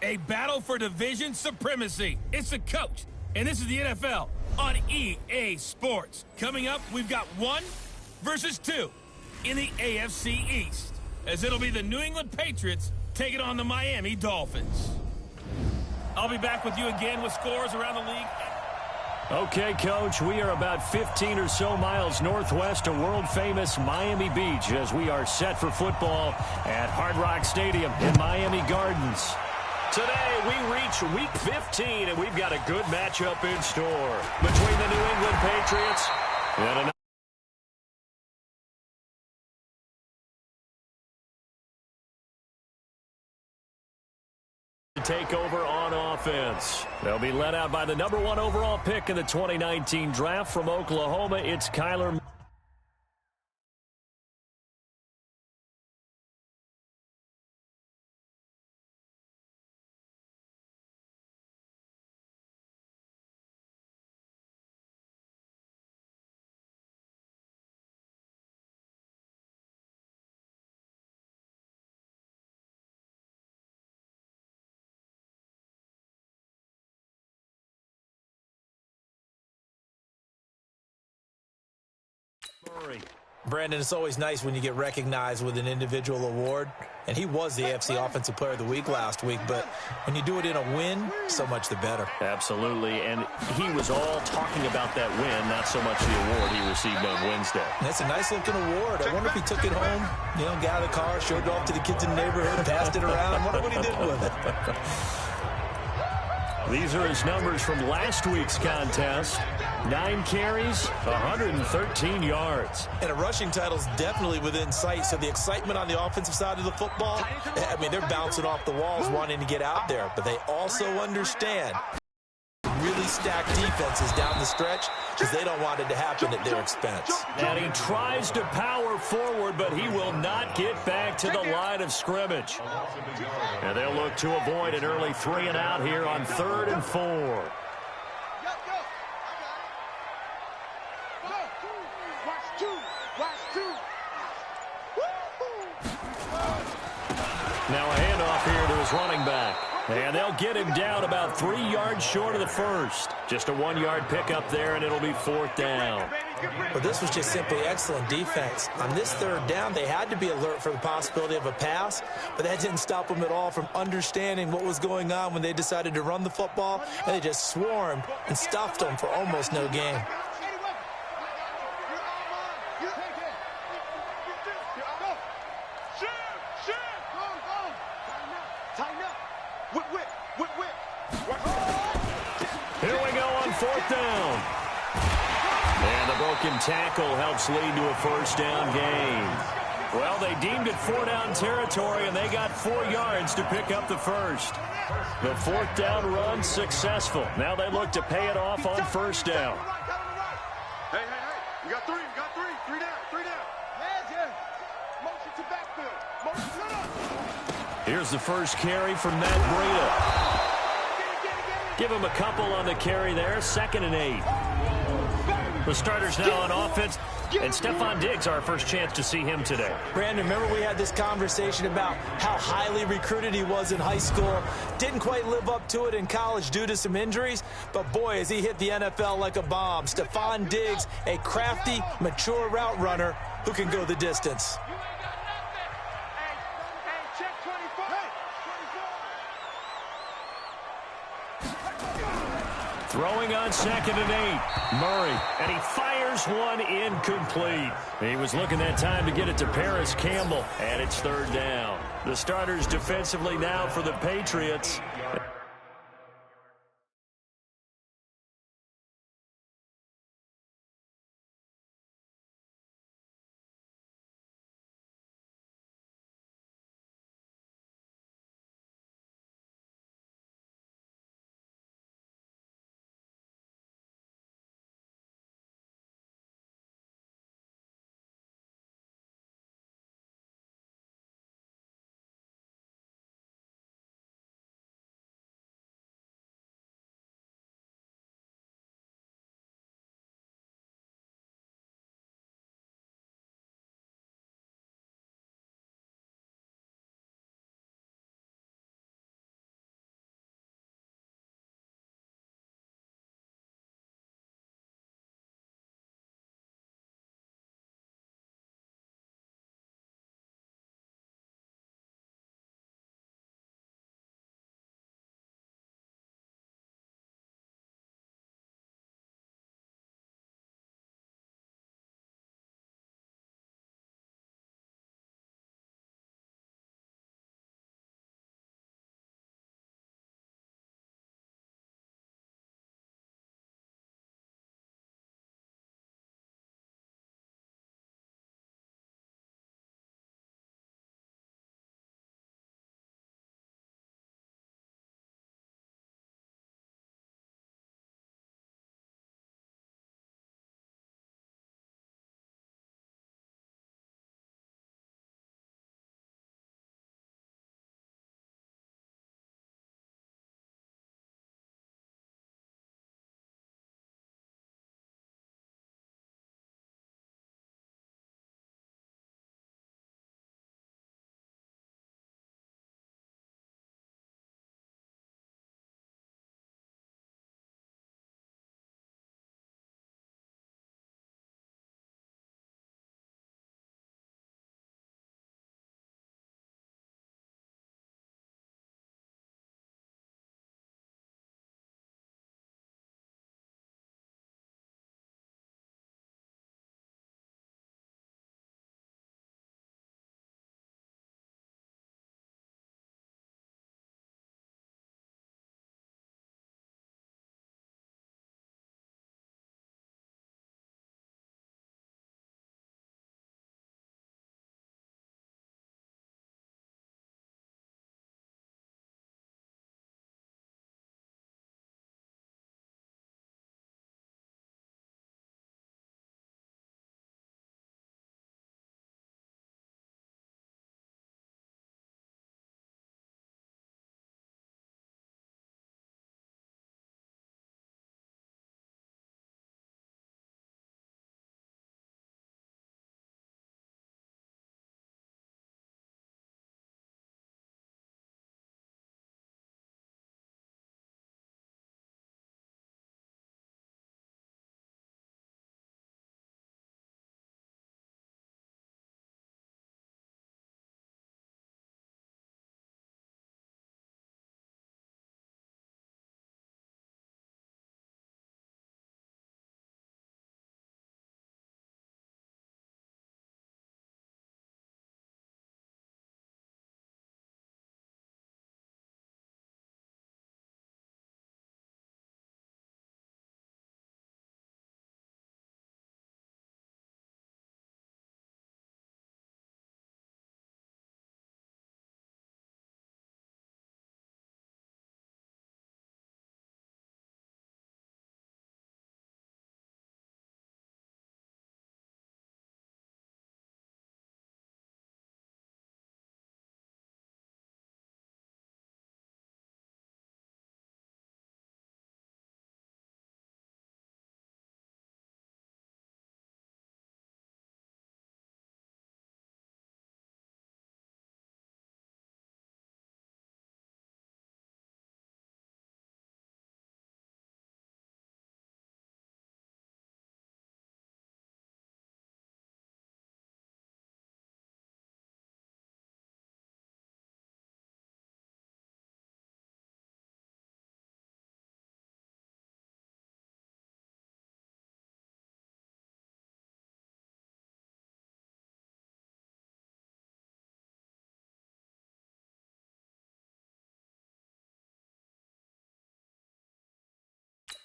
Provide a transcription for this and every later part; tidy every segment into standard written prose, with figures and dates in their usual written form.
A battle for division supremacy. It's the coach, and this is the NFL on EA Sports. Coming up, we've got 1 versus 2 in the AFC East, as it'll be the New England Patriots taking on the Miami Dolphins. I'll be back with you again with scores around the league. Okay, Coach, we are about 15 or so miles northwest of world-famous Miami Beach as we are set for football at Hard Rock Stadium in Miami Gardens. Today, we reach Week 15, and we've got a good matchup in store between the New England Patriots and another. Take over on offense. They'll be led out by the number 1 overall pick in the 2019 draft from Oklahoma. It's Kyler. Brandon, it's always nice when you get recognized with an individual award, and he was the AFC Offensive Player of the Week last week, but when you do it in a win, so much the better. Absolutely, and he was all talking about that win, not so much the award he received on Wednesday. That's a nice-looking award. I wonder if he took it home, got out of the car, showed it off to the kids in the neighborhood, passed it around. I wonder what he did with it. These are his numbers from last week's contest. 9 carries, 113 yards. And a rushing title is definitely within sight, so the excitement on the offensive side of the football, I mean, they're bouncing off the walls wanting to get out there, but they also understand really stacked defenses down the stretch because they don't want it to happen at their expense. And he tries to power forward, but he will not get back to the line of scrimmage. And they'll look to avoid an early 3 and out here on 3rd and 4. Now a handoff here to his running back. And they'll get him down about 3 yards short of the first. Just a 1-yard pickup there, and it'll be 4th down. But this was just simply excellent defense. On this 3rd down, they had to be alert for the possibility of a pass, but that didn't stop them at all from understanding what was going on when they decided to run the football, and they just swarmed and stuffed them for almost no gain. Here we go on 4th down. And the broken tackle helps lead to a 1st down gain. Well, they deemed it 4-down territory, and they got 4 yards to pick up the first. The 4th down run successful. Now they look to pay it off on 1st down. Hey, you got 3, three down. Motion to backfield. Here's the first carry from Matt Breida. Give him a couple on the carry there, 2nd and 8. The starters now on offense, and Stephon Diggs, our first chance to see him today. Brandon, remember we had this conversation about how highly recruited he was in high school. Didn't quite live up to it in college due to some injuries, but boy, has he hit the NFL like a bomb. Stephon Diggs, a crafty, mature route runner who can go the distance. Throwing on 2nd and 8. Murray, and he fires one incomplete. He was looking that time to get it to Paris Campbell, and it's 3rd down. The starters defensively now for the Patriots.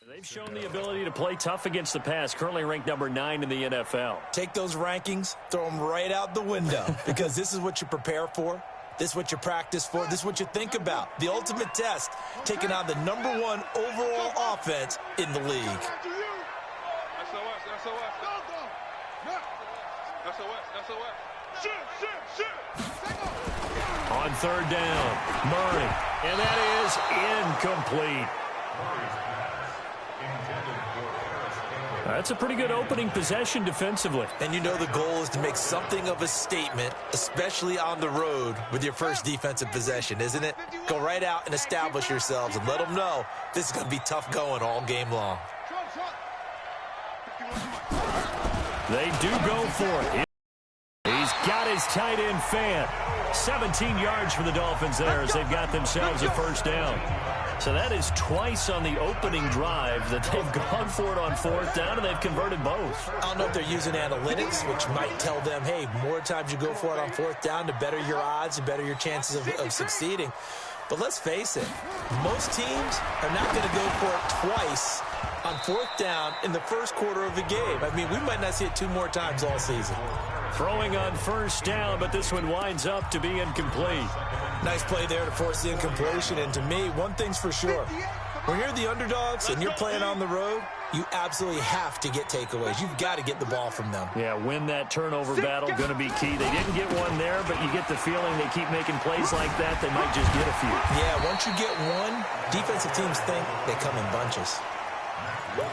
They've shown the ability to play tough against the pass, currently ranked number 9 in the NFL. Take those rankings, throw them right out the window, because this is what you prepare for. This is what you practice for. This is what you think about. The ultimate test, taking on the #1 overall offense in the league. On 3rd down, Murray, and that is incomplete. That's a pretty good opening possession defensively. And you know the goal is to make something of a statement, especially on the road with your first defensive possession, isn't it? Go right out and establish yourselves and let them know this is going to be tough going all game long. They do go for it. He's got his tight end fan. 17 yards for the Dolphins there as they've got themselves a first down. So that is twice on the opening drive that they've gone for it on 4th down, and they've converted both. I don't know if they're using analytics, which might tell them, hey, more times you go for it on 4th down, the better your odds, the better your chances of succeeding. But let's face it, most teams are not going to go for it twice on 4th down in the first quarter of the game. I mean, we might not see it 2 more times all season. Throwing on 1st down, but this one winds up to be incomplete. Nice play there to force the incompletion. And to me, one thing's for sure. When you're the underdogs and you're playing on the road, you absolutely have to get takeaways. You've got to get the ball from them. Yeah, win that turnover battle, going to be key. They didn't get one there, but you get the feeling they keep making plays like that, they might just get a few. Yeah, once you get one, defensive teams think they come in bunches.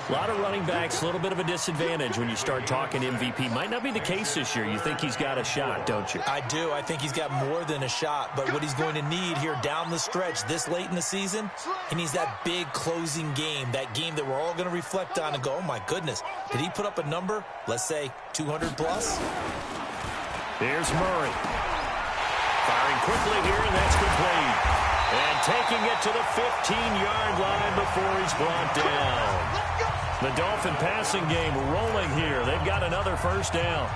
A lot of running backs, a little bit of a disadvantage when you start talking MVP. Might not be the case this year. You think he's got a shot, don't you? I do. I think he's got more than a shot. But what he's going to need here down the stretch this late in the season, he needs that big closing game, that game that we're all going to reflect on and go, oh, my goodness, did he put up a number, let's say 200 plus? Here's Murray. Firing quickly here, and that's complete. And taking it to the 15-yard line before he's brought down. The Dolphin passing game rolling here. They've got another first down.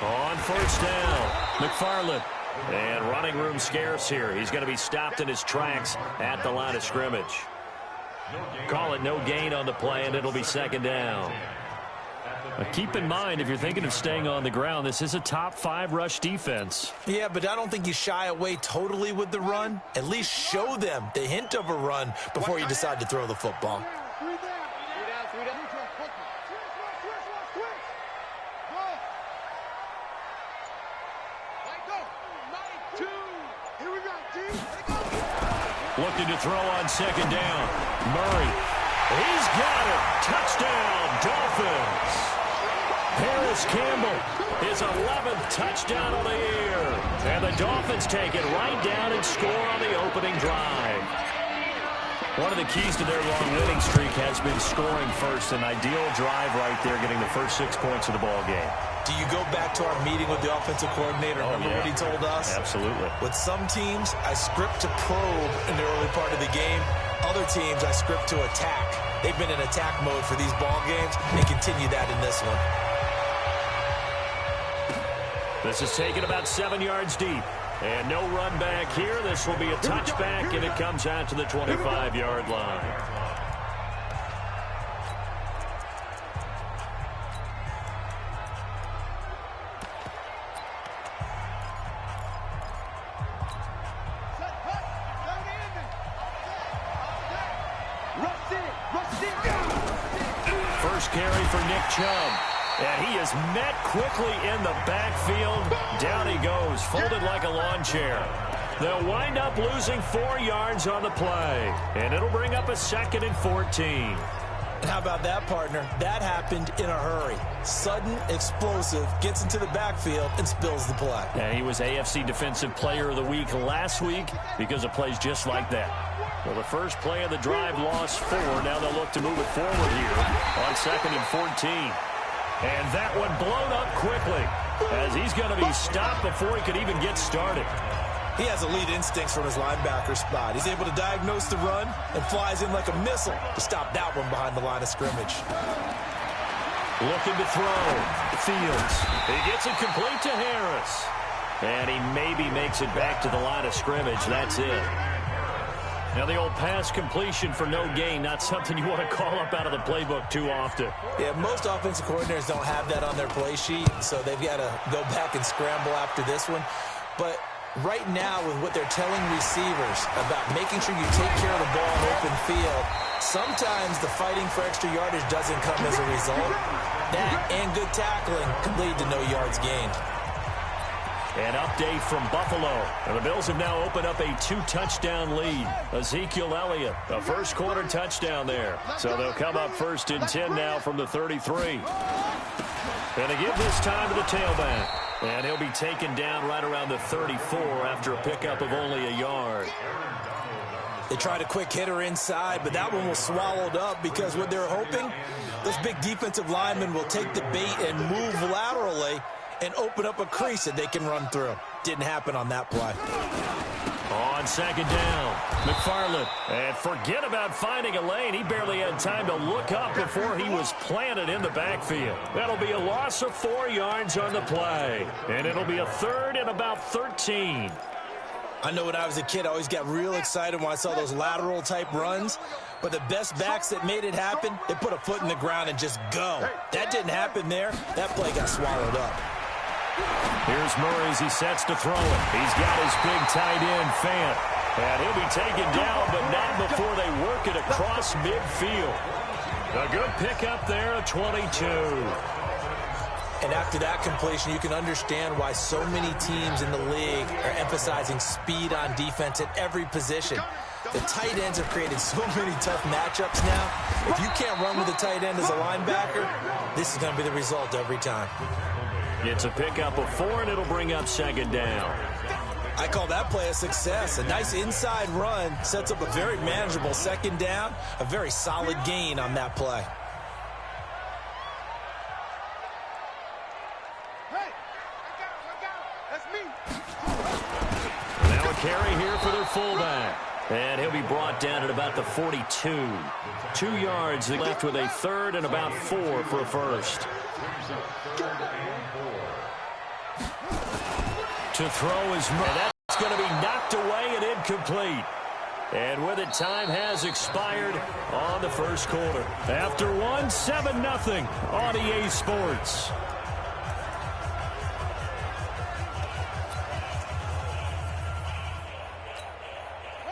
On 1st down, McFarland. And running room scarce here. He's going to be stopped in his tracks at the line of scrimmage. Call it no gain on the play, and it'll be 2nd down. Keep in mind, if you're thinking of staying on the ground, this is a top 5 rush defense. Yeah, but I don't think you shy away totally with the run. At least show them the hint of a run before you decide to throw the football. Looking to throw on 2nd down. Murray. He's got it. Touchdown, Dolphins. Paris Campbell, his 11th touchdown of the year. And the Dolphins take it right down and score on the opening drive. One of the keys to their long winning streak has been scoring first. An ideal drive right there, getting the first 6 points of the ball game. Do you go back to our meeting with the offensive coordinator? Remember what he told us? Absolutely. With some teams, I script to probe in the early part of the game. Other teams, I script to attack. They've been in attack mode for these ball games and continue that in this one. This is taken about 7 yards deep. And no run back here. This will be a touchback, and it comes out to the 25-yard line. First carry for Nick Chubb. And he is met quickly in the backfield. Down he goes, folded like a lawn chair. They'll wind up losing 4 yards on the play. And it'll bring up a 2nd and 14. How about that, partner? That happened in a hurry. Sudden, explosive, gets into the backfield and spills the play. And he was AFC Defensive Player of the Week last week because of plays just like that. Well, the first play of the drive lost 4. Now they'll look to move it forward here on 2nd and 14. And that one blown up quickly as he's going to be stopped before he could even get started. He has elite instincts from his linebacker spot. He's able to diagnose the run and flies in like a missile to stop that one behind the line of scrimmage. Looking to throw. Fields. He gets it complete to Harris. And he maybe makes it back to the line of scrimmage. That's it. Now the old pass completion for no gain, not something you want to call up out of the playbook too often. Yeah, most offensive coordinators don't have that on their play sheet, so they've got to go back and scramble after this one. But right now, with what they're telling receivers about making sure you take care of the ball in open field, sometimes the fighting for extra yardage doesn't come as a result. That and good tackling can lead to no yards gained. An update from Buffalo. And the Bills have now opened up a 2-touchdown lead. Ezekiel Elliott, a first-quarter touchdown there. So they'll come up 1st and 10 now from the 33. And they give this time to the tailback. And he'll be taken down right around the 34 after a pickup of only a yard. They tried a quick hitter inside, but that one was swallowed up because what they're hoping, those big defensive linemen will take the bait and move laterally and open up a crease that they can run through. Didn't happen on that play. On 2nd down, McFarland. And forget about finding a lane. He barely had time to look up before he was planted in the backfield. That'll be a loss of 4 yards on the play. And it'll be a 3rd and about 13. I know when I was a kid, I always got real excited when I saw those lateral-type runs. But the best backs that made it happen, they put a foot in the ground and just go. That didn't happen there. That play got swallowed up. Here's Murray as he sets to throw it. He's got his big tight end, Fant. And he'll be taken down, but not before they work it across midfield. A good pickup there at 22. And after that completion, you can understand why so many teams in the league are emphasizing speed on defense at every position. The tight ends have created so many tough matchups now. If you can't run with the tight end as a linebacker, this is going to be the result every time. It's a pickup of 4, and it'll bring up 2nd down. I call that play a success. A nice inside run sets up a very manageable 2nd down. A very solid gain on that play. Hey, I got him. That's me. Now a carry here for their fullback. And he'll be brought down at about the 42. 2 yards left with a 3rd and about 4 for a first. To throw is Murray. That's going to be knocked away and incomplete. And with it, time has expired on the 1st quarter. After 7-0 on EA Sports.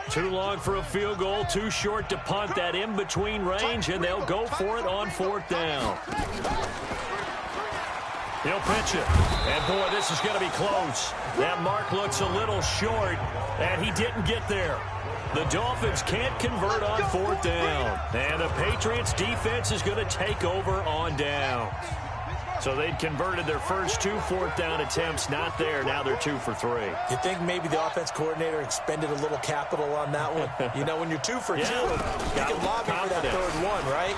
Too long for a field goal, too short to punt. That in-between range, and they'll go for it on 4th down. He'll pitch it. And, boy, this is going to be close. That mark looks a little short, and he didn't get there. The Dolphins can't convert on 4th down. And the Patriots' defense is going to take over on down. So they'd converted their first 2 4th down attempts. Not there. Now they're 2 for 3. You think maybe the offense coordinator expended a little capital on that one? You know, when you're 2 for 2, you can lobby for that 3rd one, right?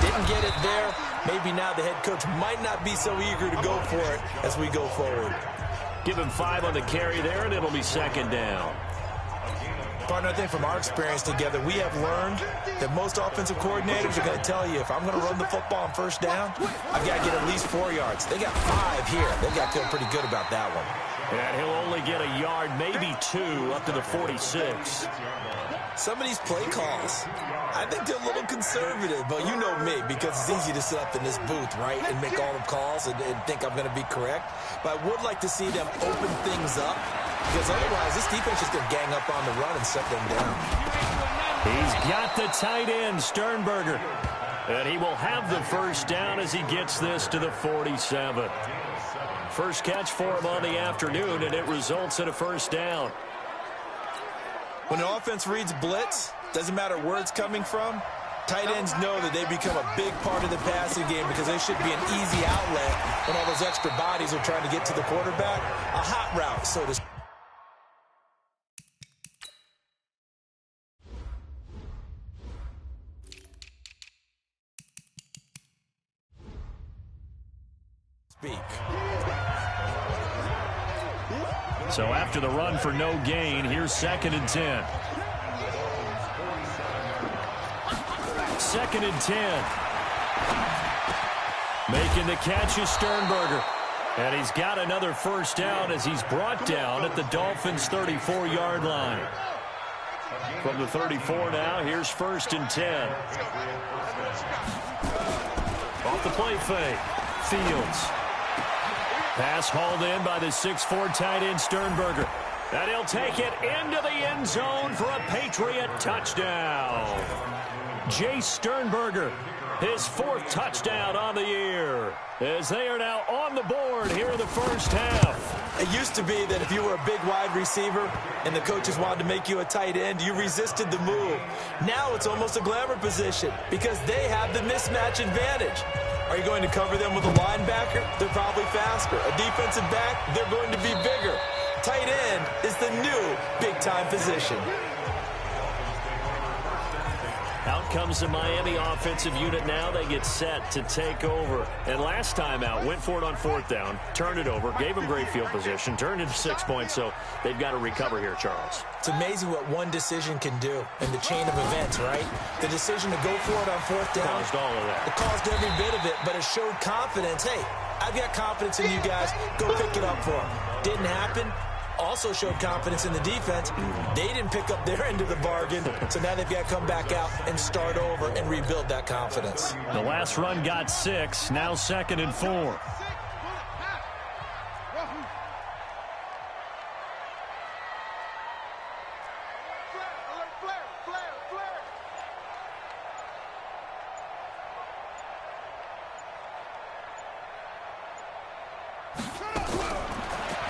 Didn't get it there. Maybe now the head coach might not be so eager to go for it as we go forward. Give him 5 on the carry there, and it'll be 2nd down. Partner, I think from our experience together, we have learned that most offensive coordinators are going to tell you, if I'm going to run the football on 1st down, I've got to get at least 4 yards. They got 5 here. They've got to feel pretty good about that one. And he'll only get a yard, maybe 2, up to the 46. Some of these play calls, I think they're a little conservative, but you know me, because it's easy to sit up in this booth, right, and make all the calls and think I'm going to be correct. But I would like to see them open things up, because otherwise this defense is going to gang up on the run and shut them down. He's got the tight end, Sternberger. And he will have the 1st down as he gets this to the 47. First catch for him on the afternoon, and it results in a 1st down. When the offense reads blitz, doesn't matter where it's coming from, tight ends know that they become a big part of the passing game because they should be an easy outlet when all those extra bodies are trying to get to the quarterback. A hot route, so to speak. So after the run for no gain, here's 2nd and 10. 2nd and 10. Making the catch is Sternberger. And he's got another first down as he's brought down at the Dolphins' 34-yard line. From the 34 now, here's 1st and 10. Off the play fake. Fields. Pass hauled in by the 6'4" tight end Sternberger. And he'll take it into the end zone for a Patriot touchdown. Jay Sternberger, his 4th touchdown on the year, as they are now on the board here in the first half. It used to be that if you were a big wide receiver and the coaches wanted to make you a tight end, you resisted the move. Now it's almost a glamour position because they have the mismatch advantage. Are you going to cover them with a linebacker? They're probably faster. A defensive back? They're going to be bigger. Tight end is the new big-time position. Out comes the Miami offensive unit now. They get set to take over. And last time out, went for it on 4th down, turned it over, gave them great field position, turned into 6 points, so they've got to recover here, Charles. It's amazing what one decision can do in the chain of events, right? The decision to go for it on 4th down. Caused all of that. It caused every bit of it, but it showed confidence. Hey, I've got confidence in you guys. Go pick it up for them. Didn't happen. Also showed confidence in the defense. They didn't pick up their end of the bargain, so now they've got to come back out and start over and rebuild that confidence. The last run got 6, now 2nd and 4.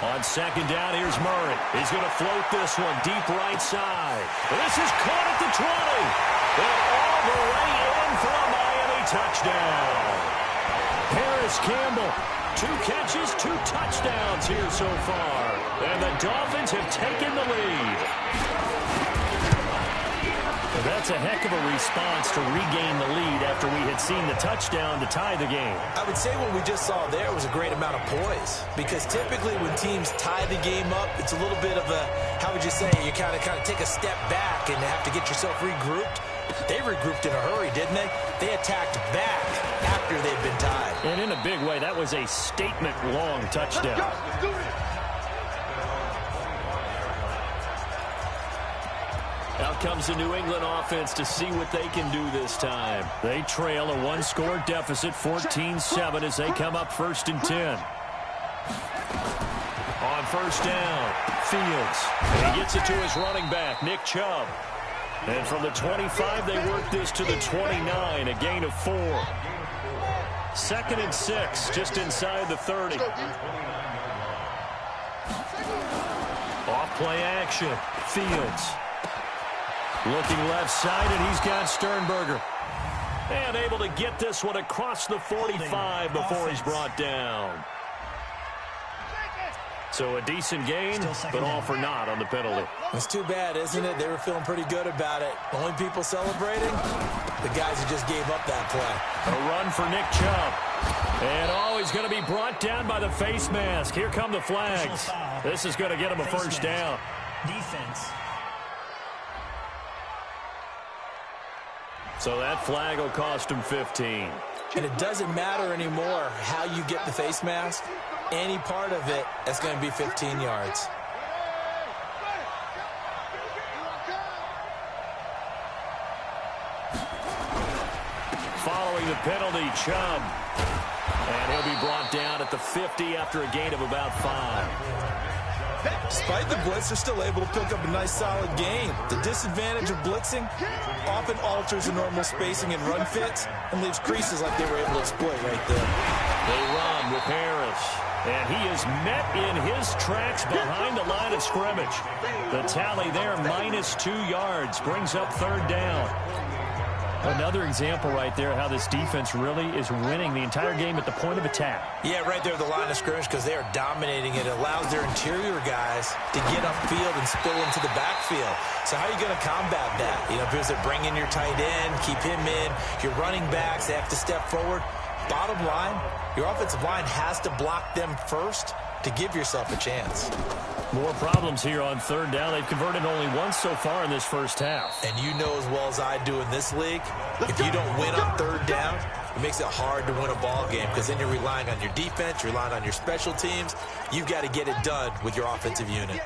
On 2nd down, here's Murray. He's going to float this one deep right side. This is caught at the 20. And all the way in for a Miami touchdown. Harris Campbell, 2 catches, 2 touchdowns here so far. And the Dolphins have taken the lead. That's a heck of a response to regain the lead after we had seen the touchdown to tie the game. I would say what we just saw there was a great amount of poise, because typically when teams tie the game up, it's a little bit of a, how would you say, you kind of take a step back and have to get yourself regrouped. They regrouped in a hurry, didn't they? They attacked back after they'd been tied. And in a big way, that was a statement-long touchdown. Out comes the New England offense to see what they can do this time. They trail a 1-score deficit, 14-7, as they come up 1st and 10. On 1st down, Fields. And he gets it to his running back, Nick Chubb. And from the 25, they work this to the 29, a gain of 4. 2nd and 6, just inside the 30. Off play action, Fields. Looking left side, and he's got Sternberger. And able to get this one across the 45 before he's brought down. So a decent gain, but all for naught on the penalty. It's too bad, isn't it? They were feeling pretty good about it. The only people celebrating, the guys who just gave up that play. A run for Nick Chubb. And he's going to be brought down by the face mask. Here come the flags. This is going to get him a first down. Defense. So that flag will cost him 15. And it doesn't matter anymore how you get the face mask. Any part of it, that's going to be 15 yards. Following the penalty, Chubb. And he'll be brought down at the 50 after a gain of about 5. Despite the blitz, they're still able to pick up a nice, solid gain. The disadvantage of blitzing often alters the normal spacing and run fits and leaves creases like they were able to exploit right there. They run with Harris. And he is met in his tracks behind the line of scrimmage. The tally there, -2 yards, brings up 3rd down. Another example right there how this defense really is winning the entire game at the point of attack. Yeah, right there at the line of scrimmage, because they are dominating it. It allows their interior guys to get upfield and spill into the backfield. So how are you going to combat that? You know, because they're bringing your tight end, keep him in. Your running backs, they have to step forward. Bottom line, your offensive line has to block them first to give yourself a chance. More problems here on third down. They've converted only once so far in this first half. And you know as well as I do in this league, if you don't win on third down, it makes it hard to win a ball game because then you're relying on your defense, you're relying on your special teams. You've got to get it done with your offensive unit.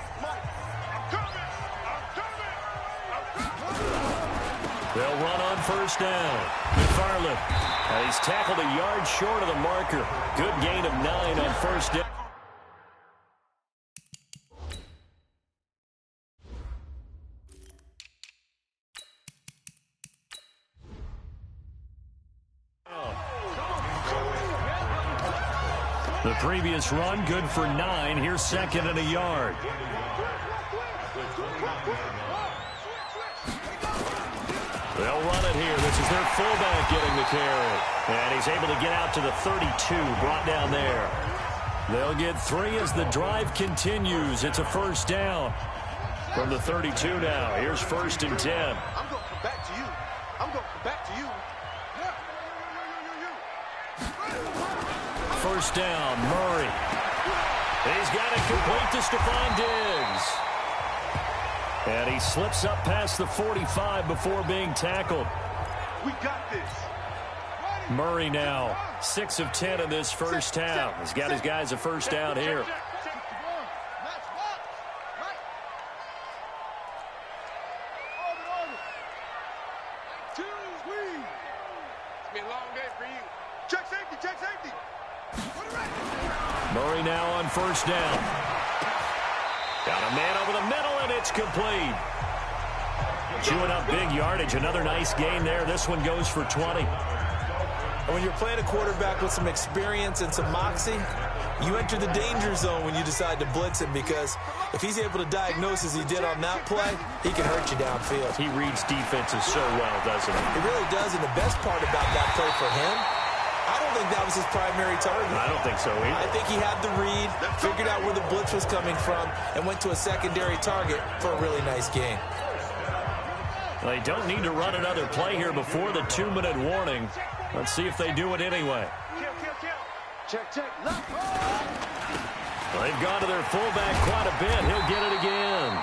They'll run on first down. McFarland. And he's tackled a yard short of the marker. Good gain of 9 on first down. The previous run, good for 9. Here's second and a yard. They'll run it here. This is their fullback getting the carry. And he's able to get out to the 32, brought down there. They'll get 3 as the drive continues. It's a first down from the 32 now. Here's first and 10. I'm going to come back to you. I'm going to come back to you. First down, Murray. He's got it complete to Stephon Diggs. And he slips up past the 45 before being tackled. We got this. Murray now 6 of 10 in this first half. He's got his guys a first down here. Murray now on first down. Got a man over the middle, and it's complete. Chewing up big yardage. Another nice gain there. This one goes for 20. And when you're playing a quarterback with some experience and some moxie, you enter the danger zone when you decide to blitz him, because if he's able to diagnose as he did on that play, he can hurt you downfield. He reads defenses so well, doesn't he? He really does, and the best part about that play for him, I don't think that was his primary target. I don't think so either. I think he had the read, figured out where the blitz was coming from, and went to a secondary target for a really nice gain. They don't need to run another play here before the 2-minute warning. Let's see if they do it anyway. Check. Well, they've gone to their fullback quite a bit. He'll get it again.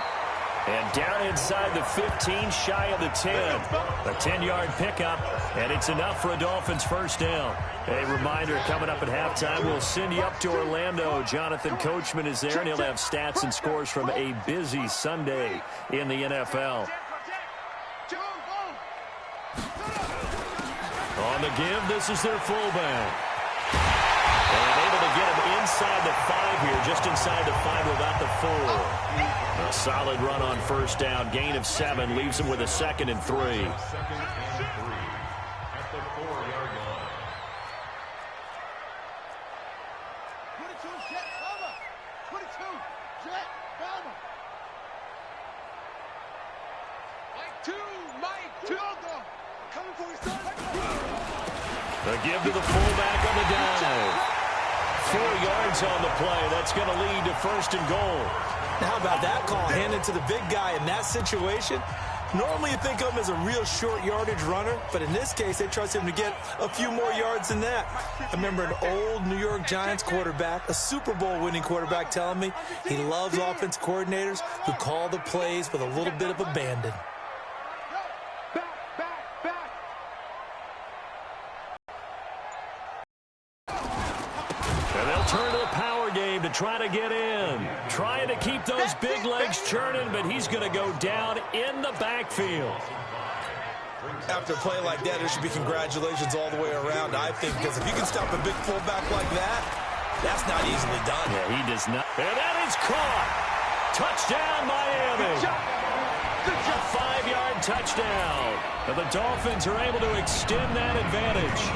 And down inside the 15, shy of the 10. A 10-yard pickup, and it's enough for a Dolphins first down. A reminder, coming up at halftime, we'll send you up to Orlando. Jonathan Coachman is there, and he'll have stats and scores from a busy Sunday in the NFL. On the give, this is their fullback. And able to get him inside the 5 here, just inside the 5 without the 4. A solid run on first down, gain of 7, leaves him with a 2nd and 3. A give to the fullback on the dive. 4 yards on the play. That's going to lead to first and goal. Now, how about that call handed to the big guy in that situation? Normally you think of him as a real short yardage runner, but in this case they trust him to get a few more yards than that. I remember an old New York Giants quarterback, a Super Bowl winning quarterback, telling me he loves offense coordinators who call the plays with a little bit of abandon. Turn to the power game to try to get in. Trying to keep those big legs churning, but he's going to go down in the backfield. After a play like that, there should be congratulations all the way around, I think, because if you can stop a big fullback like that, that's not easily done. Yeah, he does not. And that is caught. Touchdown, Miami. A 5-yard touchdown. And the Dolphins are able to extend that advantage.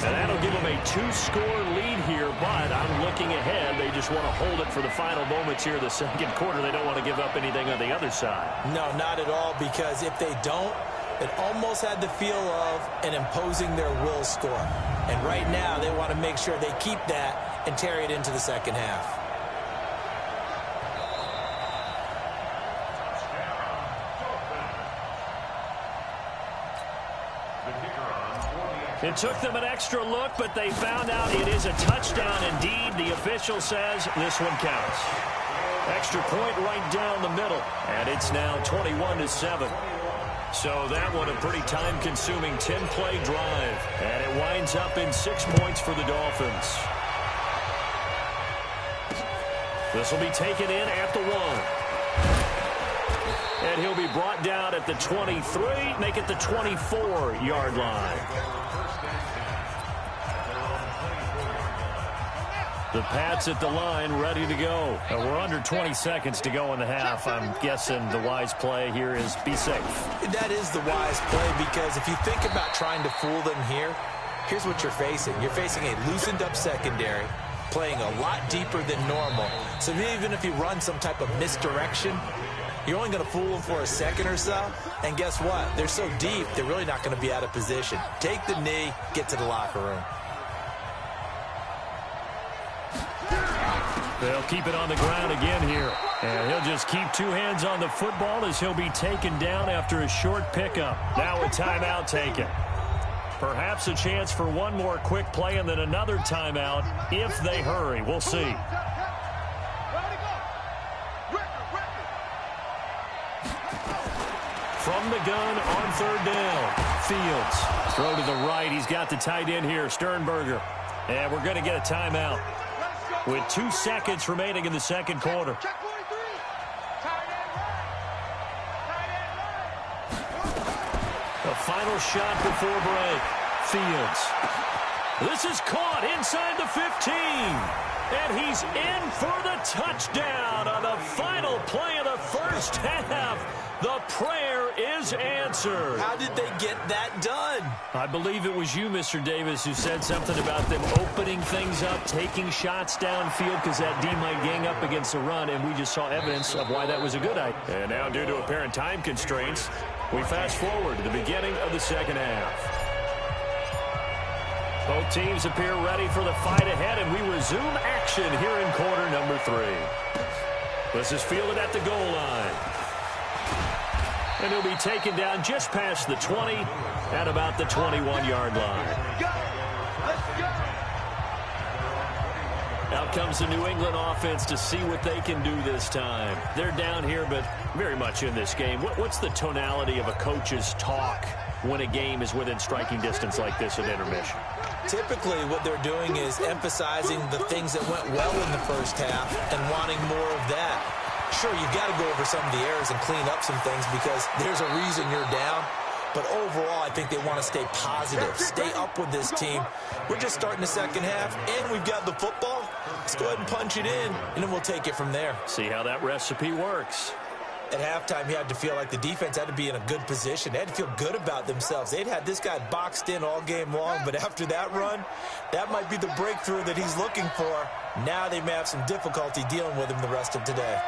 And that'll give them a 2-score lead here, but I'm looking ahead. They just want to hold it for the final moments here in the second quarter. They don't want to give up anything on the other side. No, not at all, because if they don't, it almost had the feel of an imposing their will score. And right now, they want to make sure they keep that and carry it into the second half. It took them an extra look, but they found out it is a touchdown indeed. The official says this one counts. Extra point right down the middle, and it's now 21-7. So that one a pretty time-consuming 10-play drive, and it winds up in 6 points for the Dolphins. This will be taken in at the 1. And he'll be brought down at the 23, make it the 24-yard line. The Pats at the line, ready to go. We're under 20 seconds to go in the half. I'm guessing the wise play here is be safe. That is the wise play, because if you think about trying to fool them here, here's what you're facing. You're facing a loosened-up secondary, playing a lot deeper than normal. So even if you run some type of misdirection, you're only going to fool them for a second or so. And guess what? They're so deep, they're really not going to be out of position. Take the knee, get to the locker room. They'll keep it on the ground again here. And he'll just keep 2 hands on the football as he'll be taken down after a short pickup. Now a timeout taken. Perhaps a chance for one more quick play and then another timeout if they hurry. We'll see. From the gun on 3rd down. Fields. Throw to the right. He's got the tight end here, Sternberger. And we're going to get a timeout with 2 seconds remaining in the second quarter. The final shot before break. Fields. This is caught inside the 15. And he's in for the touchdown on the final play of the first half. The prayer is answered. How did they get that done? I believe it was you, Mr. Davis, who said something about them opening things up, taking shots downfield because that D might gang up against the run, and we just saw evidence of why that was a good idea. And now, due to apparent time constraints, we fast forward to the beginning of the second half. Both teams appear ready for the fight ahead, and we resume action here in quarter number 3. This is fielded at the goal line. And he'll be taken down just past the 20 at about the 21-yard line. Out comes the New England offense to see what they can do this time. They're down here, but very much in this game. What's the tonality of a coach's talk when a game is within striking distance like this at intermission? Typically, what they're doing is emphasizing the things that went well in the first half and wanting more of that. Sure, you've got to go over some of the errors and clean up some things because there's a reason you're down. But overall, I think they want to stay positive, stay up with this team. We're just starting the second half, and we've got the football. Let's go ahead and punch it in, and then we'll take it from there. See how that recipe works. At halftime, you had to feel like the defense had to be in a good position. They had to feel good about themselves. They'd had this guy boxed in all game long, but after that run, that might be the breakthrough that he's looking for. Now they may have some difficulty dealing with him the rest of today.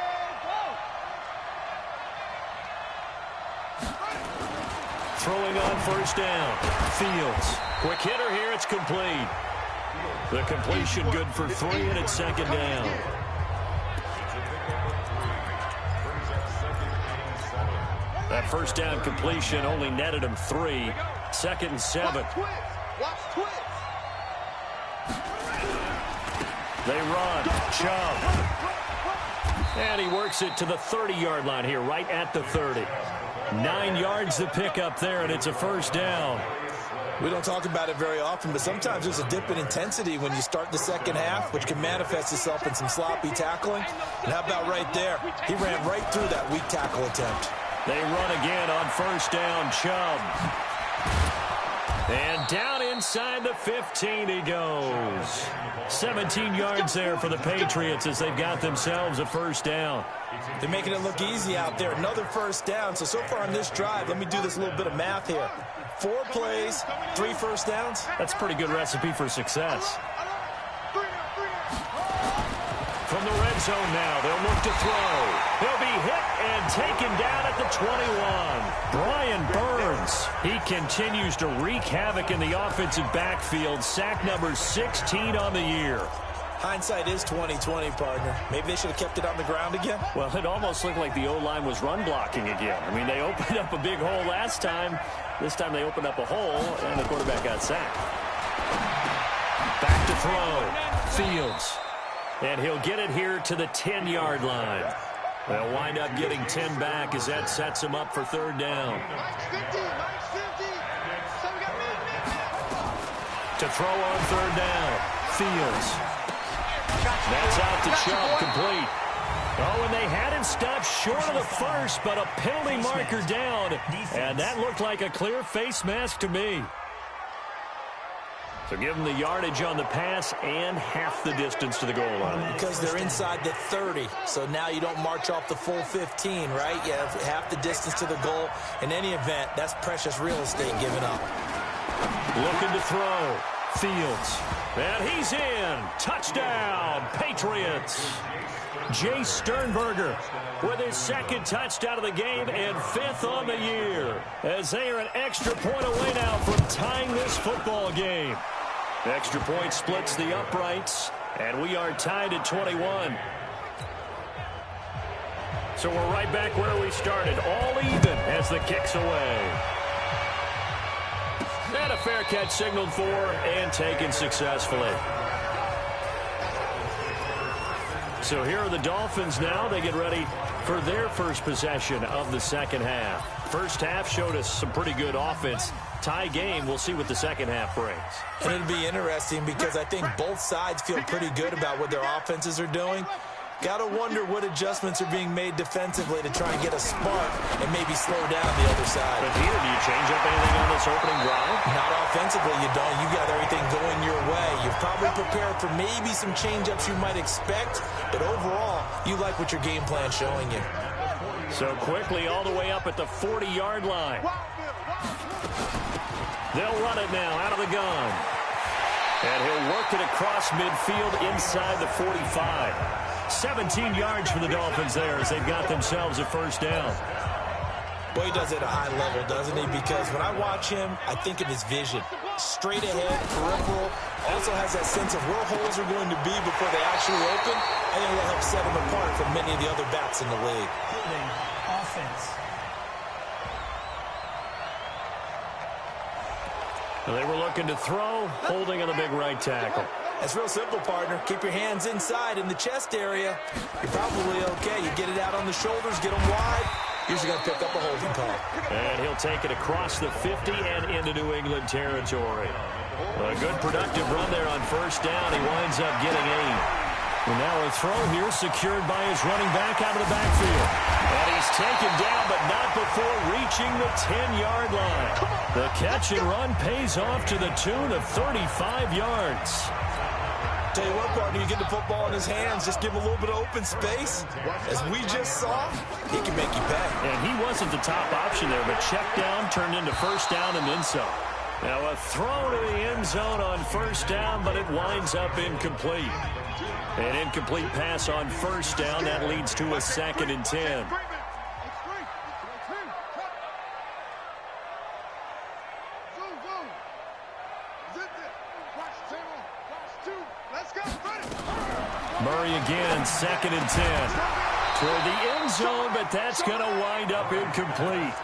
Throwing on first down. Fields. Quick hitter here. It's complete. The completion good for 3, and it's second down. That first down completion only netted him 3. 2nd and 7. They run. Chubb. And he works it to the 30-yard line here, right at the 30. 9 yards to pick up there, and it's a first down. We don't talk about it very often, but sometimes there's a dip in intensity when you start the second half, which can manifest itself in some sloppy tackling. And how about right there? He ran right through that weak tackle attempt. They run again on first down. Chubb. And down inside the 15 he goes. 17 yards there for the Patriots as they've got themselves a first down. They're making it look easy out there. Another first down. So far on this drive, let me do this little bit of math here. 4 plays, 3 first downs. That's a pretty good recipe for success. From the red zone now, they'll look to throw. He'll be hit and taken down at the 21. Brian Burns, he continues to wreak havoc in the offensive backfield. Sack number 16 on the year. Hindsight is 20/20, partner. Maybe they should have kept it on the ground again. Well, it almost looked like the O-line was run blocking again. I mean, they opened up a big hole last time. This time they opened up a hole, and the quarterback got sacked. Back to throw. Fields. And he'll get it here to the 10-yard line. They'll wind up getting 10 back as that sets him up for third down. To throw on third down, Fields. That's out to Chubb, complete. Oh, and they had him stopped short of the first, but a penalty marker down. And that looked like a clear face mask to me. So give them the yardage on the pass and half the distance to the goal line. Because they're inside the 30, so now you don't march off the full 15, right? You have half the distance to the goal. In any event, that's precious real estate given up. Looking to throw. Fields. And he's in. Touchdown, Patriots. Jay Sternberger with his second touchdown of the game and 5th on the year, as they are an extra point away now from tying this football game. Extra point splits the uprights, and we are tied at 21. So we're right back where we started, all even as the kick's away. And a fair catch signaled for and taken successfully. So here are the Dolphins now. They get ready for their first possession of the second half. First half showed us some pretty good offense. Tie game, we'll see what the second half brings. And it'll be interesting because I think both sides feel pretty good about what their offenses are doing. Got to wonder what adjustments are being made defensively to try and get a spark and maybe slow down the other side. But here, do you change up anything on this opening drive? Not offensively, you don't. You got everything going your way. You've probably prepared for maybe some change-ups you might expect, but overall, you like what your game plan's showing you. So quickly all the way up at the 40-yard line. They'll run it now out of the gun. And he'll work it across midfield inside the 45. 17 yards for the Dolphins there as they've got themselves a first down. Boy, he does it at a high level, doesn't he? Because when I watch him, I think of his vision. Straight ahead, peripheral. Also has that sense of where holes are going to be before they actually open. I think will help set him apart from many of the other backs in the league. Offense. They were looking to throw, holding on the big right tackle. It's real simple, partner. Keep your hands inside in the chest area. You're probably okay. You get it out on the shoulders, get them wide. Usually going to pick up a holding call. And he'll take it across the 50 and into New England territory. A good productive run there on first down. He winds up getting 8. And now a throw here secured by his running back out of the backfield. And he's taken down, but not before reaching the 10-yard line. The catch and run pays off to the tune of 35 yards. Tell you what, partner, you get the football in his hands, just give him a little bit of open space. As we just saw, he can make you pay. And he wasn't the top option there, but check down turned into first down and then some. Now a throw to the end zone on first down, but it winds up incomplete. An incomplete pass on first down. That leads to a 2nd and 10. Murray again, 2nd and 10. Toward the end zone, but that's going to wind up incomplete.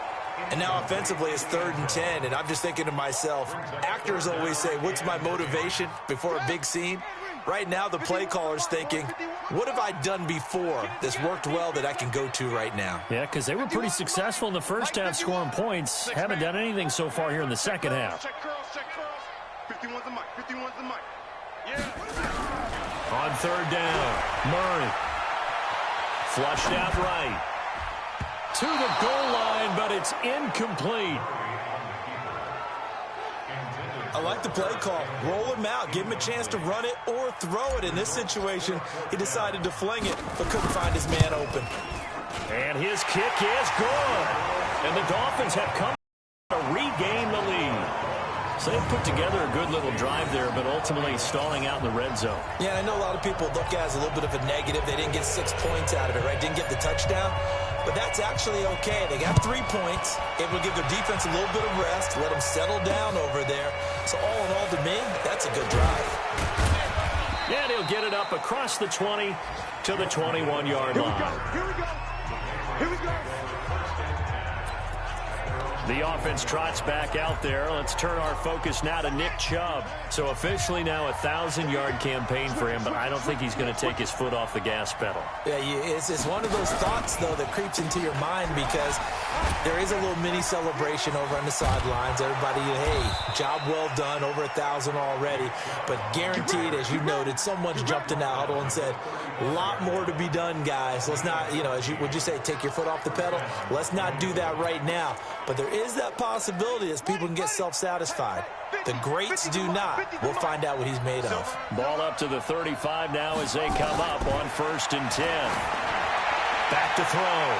And now offensively it's 3rd and 10, and I'm just thinking to myself, actors always say, what's my motivation before a big scene? Right now the play caller's thinking, what have I done before that's worked well that I can go to right now? Yeah, because they were pretty successful in the first half scoring points. Haven't done anything so far here in the second half. 51's the mic. 51's the mic. On third down, Murray. Flushed out right. To the goal line, but it's incomplete. I like the play call. Roll him out. Give him a chance to run it or throw it. In this situation, he decided to fling it, but couldn't find his man open. And his kick is good. And the Dolphins have come to regain the lead. So they put together a good little drive there, but ultimately stalling out in the red zone. Yeah, I know a lot of people look at it as a little bit of a negative. They didn't get 6 points out of it, right? Didn't get the touchdown. But that's actually okay. They got 3 points. Able to give their defense a little bit of rest, let them settle down over there. So all in all, to me, that's a good drive. And he'll get it up across the 20 to the 21-yard line. Here we go. Here we go. The offense trots back out there. Let's turn our focus now to Nick Chubb. So officially now a 1,000-yard campaign for him, but I don't think he's going to take his foot off the gas pedal. Yeah, it's one of those thoughts, though, that creeps into your mind because there is a little mini celebration over on the sidelines. Everybody, hey, job well done, over 1,000 already. But guaranteed, as you noted, someone's jumped in that huddle and said, a lot more to be done, guys. Let's not, would you say, take your foot off the pedal? Let's not do that right now. But there is that possibility as people can get self-satisfied. The greats do not. We'll find out what he's made of. Ball up to the 35 now as they come up on 1st and 10. Back to throw.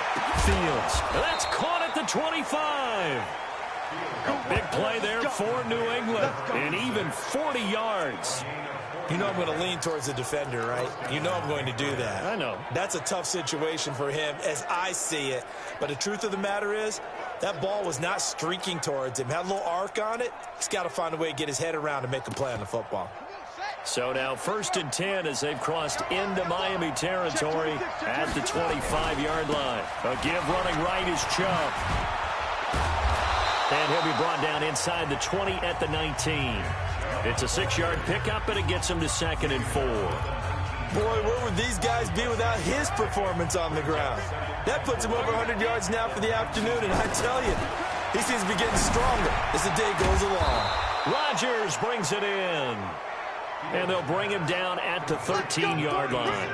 Fields. That's caught at the 25. A big play there for New England. And even 40 yards. You know I'm going to lean towards the defender, right? You know I'm going to do that. I know. That's a tough situation for him as I see it. But the truth of the matter is, that ball was not streaking towards him. Had a little arc on it. He's got to find a way to get his head around and make a play on the football. So now 1st and 10 as they've crossed into Miami territory at the 25-yard line. A give running right is Chubb. And he'll be brought down inside the 20 at the 19. It's a 6-yard pickup, and it gets him to 2nd and 4. Boy, where would these guys be without his performance on the ground? That puts him over 100 yards now for the afternoon, and I tell you, he seems to be getting stronger as the day goes along. Rodgers brings it in. And they'll bring him down at the 13-yard line.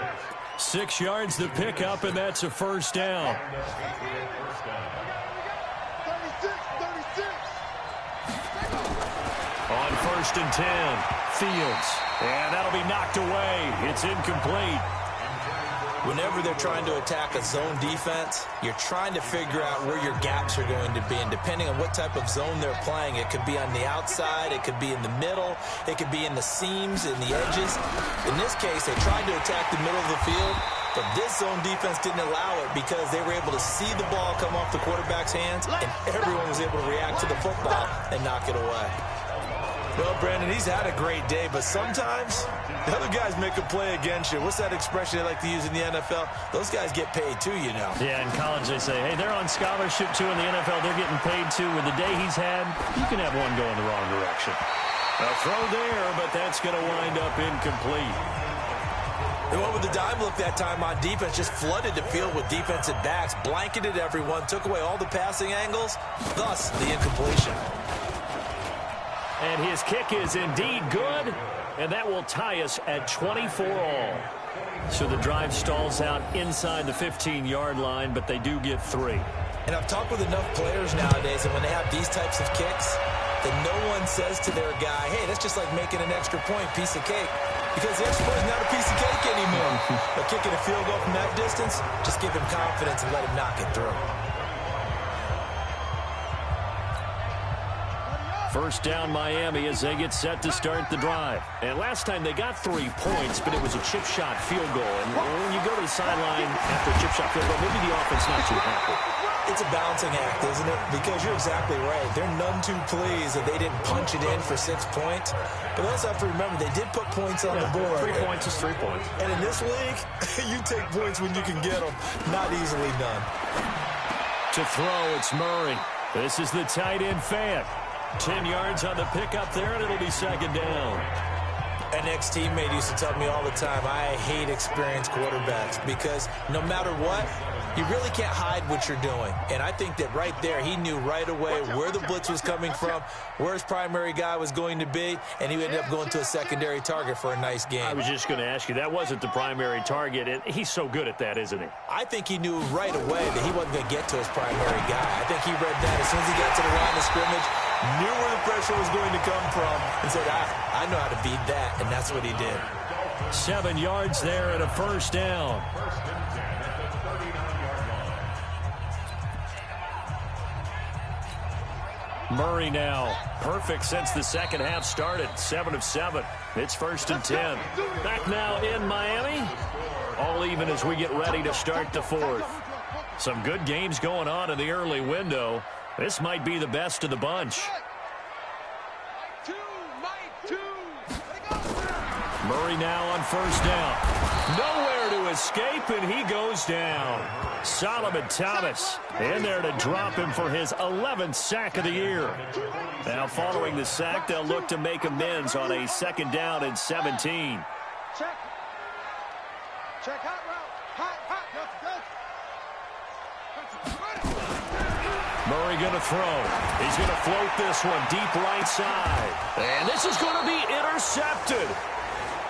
6 yards the pickup, and that's a 1st down. 36. On 1st and 10, Fields. And that'll be knocked away. It's incomplete. Whenever they're trying to attack a zone defense, you're trying to figure out where your gaps are going to be. And depending on what type of zone they're playing, it could be on the outside, it could be in the middle, it could be in the seams, in the edges. In this case, they tried to attack the middle of the field, but this zone defense didn't allow it because they were able to see the ball come off the quarterback's hands, and everyone was able to react to the football and knock it away. Well, Brandon, he's had a great day, but sometimes the other guys make a play against you. What's that expression they like to use in the NFL? Those guys get paid too, you know. Yeah, in college they say, hey, they're on scholarship too. In the NFL, they're getting paid too. With the day he's had, you can have one go in the wrong direction. A throw there, but that's going to wind up incomplete. They went with the dime look that time on defense, just flooded the field with defensive backs, blanketed everyone, took away all the passing angles, thus the incompletion. And his kick is indeed good, and that will tie us at 24 all. So the drive stalls out inside the 15-yard line, but they do get 3. And I've talked with enough players nowadays, and when they have these types of kicks, that no one says to their guy, hey, that's just like making an extra point, piece of cake. Because the extra point is not a piece of cake anymore. But kicking a field goal from that distance, just give him confidence and let him knock it through. 1st down Miami as they get set to start the drive. And last time they got 3 points, but it was a chip shot field goal. And when you go to the sideline after a chip shot field goal, maybe the offense not too happy. It's a balancing act, isn't it? Because you're exactly right. They're none too pleased that they didn't punch it in for 6 points. But they also have to remember they did put points on the board. 3 points is 3 points. And in this league, you take points when you can get them. Not easily done. To throw, it's Murray. This is the tight end Fant. 10 yards on the pickup there, and it'll be 2nd down. An ex-teammate used to tell me all the time, I hate experienced quarterbacks because no matter what, you really can't hide what you're doing. And I think that right there, he knew right away where the blitz was coming from, where his primary guy was going to be, and he ended up going to a secondary target for a nice game. I was just going to ask you, that wasn't the primary target. He's so good at that, isn't he? I think he knew right away that he wasn't going to get to his primary guy. I think he read that as soon as he got to the line of scrimmage, knew where the pressure was going to come from, and said, I know how to beat that, and that's what he did. 7 yards there and a 1st down. Murray now, perfect since the second half started, 7 of 7. It's 1st and 10. Back now in Miami, all even as we get ready to start the 4th. Some good games going on in the early window. This might be the best of the bunch. Murray now on 1st down. Nowhere to escape, and he goes down. Solomon Thomas in there to drop him for his 11th sack of the year. Now, following the sack, they'll look to make amends on a 2nd down and 17. Check. Check hot route. Hot. Murray going to throw. He's going to float this one deep right side. And this is going to be intercepted.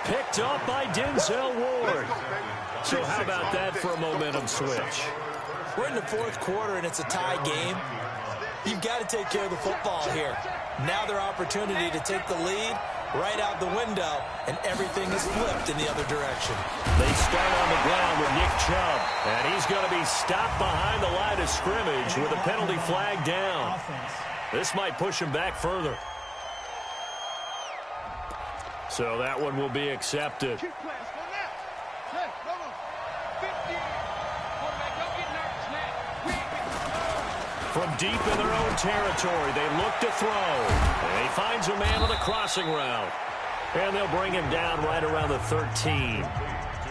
Picked up by Denzel Ward. So how about that for a momentum switch? We're in the 4th quarter, and it's a tie game. You've got to take care of the football here. Now their opportunity to take the lead right out the window, and everything is flipped in the other direction. They start on the ground with Nick Chubb, and he's going to be stopped behind the line of scrimmage with a penalty flag down. This might push him back further. So that one will be accepted. From deep in their own territory, they look to throw. And he finds a man on the crossing route. And they'll bring him down right around the 13.